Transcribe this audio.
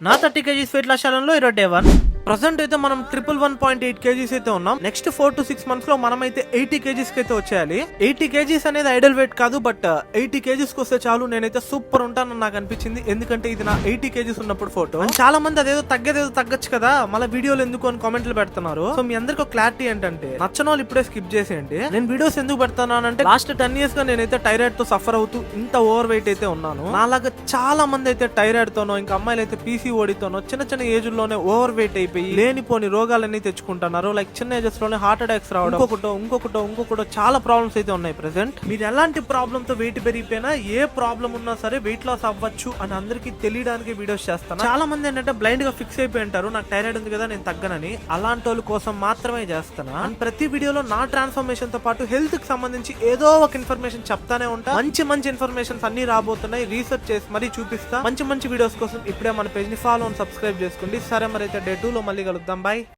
నా 30 kgs weight loss challenge లో ఈరోజు డే 1. ప్రజెంట్ అయితే మనం 111.8 kgs అయితే ఉన్నాం. నెక్స్ట్ 4 to 6 months లో మనం అయితే 80 kgs కి అయితే వచ్చేయాలి. 80 kgs అనేది ఐడల్ వెయిట్ కాదు, బట్ 80 kgs కి వస్తే చాలు నేనైతే సూపర్ ఉంటానని నాకు అనిపించింది. ఎందుకంటే ఇది నా 80 kgs ఉన్నప్పుడు ఫోటో. చాలా మంది అదేదో తగ్గచ్చు కదా, మళ్ళీ వీడియోలు ఎందుకు అని కామెంట్లు పెడుతున్నారు. సో మీ అందరికి క్లారిటీ ఏంటంటే నచ్చని వాళ్ళు ఇప్పుడే స్కిప్ చేసేయండి. నేను వీడియోస్ ఎందుకు పెడతానంటే లాస్ట్ 10 years గా నేనైతే థైరాయిడ్ తో సఫర్ అవుతూ ఇంత ఓవర్ వెయిట్ అయితే ఉన్నాను. నాలాగా చాలా మంది అయితే థైరాయిడ్ తోనో, ఇంకా అమ్మాయిలు అయితే PCOD తోనో చిన్న ఏజ్ లోనే ఓవర్ వెయిట్ అయిపోయి లేనిపోని రోగాలన్నీ తెచ్చుకుంటున్నారు. లైక్ చిన్న ఏజెస్ లోనే హార్ట్ అటాక్స్ రావడం, ఇంకొకటో చాలా ప్రాబ్లమ్స్ అయితే ఉన్నాయి ప్రెసెంట్. మీరు ఎలాంటి ప్రాబ్లమ్ తో వెయిట్ పెరిగిపోయినా, ఏ ప్రాబ్లం ఉన్నా సరే వెయిట్ లాస్ అవ్వచ్చు అని అందరికి తెలియడానికి వీడియోస్ చేస్తాను. చాలా మంది ఏంటంటే బ్లైండ్ గా ఫిక్స్ అయిపోయి ఉంటారు, నాకు థైరాయిడ్ ఉంది కదా నేను తగ్గనని. అలాంటి వాళ్ళ కోసం మాత్రమే చేస్తాను. అండ్ ప్రతి వీడియోలో నా ట్రాన్స్ఫర్మేషన్ తో పాటు హెల్త్ కి సంబంధించి ఏదో ఒక ఇన్ఫర్మేషన్ చెప్తానే ఉంటా. మంచి ఇన్ఫర్మేషన్స్ అన్ని రాబోతున్నాయి, రీసెర్చ్ చేసి మరీ చూపిస్తా. మంచి వీడియోస్ కోసం ఇప్పుడే మన పేజ్ ని ఫాలో అండ్ సబ్స్క్రైబ్ చేసుకోండి. సరే మరి అయితే డే 2 లో మళ్ళీ కలుద్దాం. బాయ్.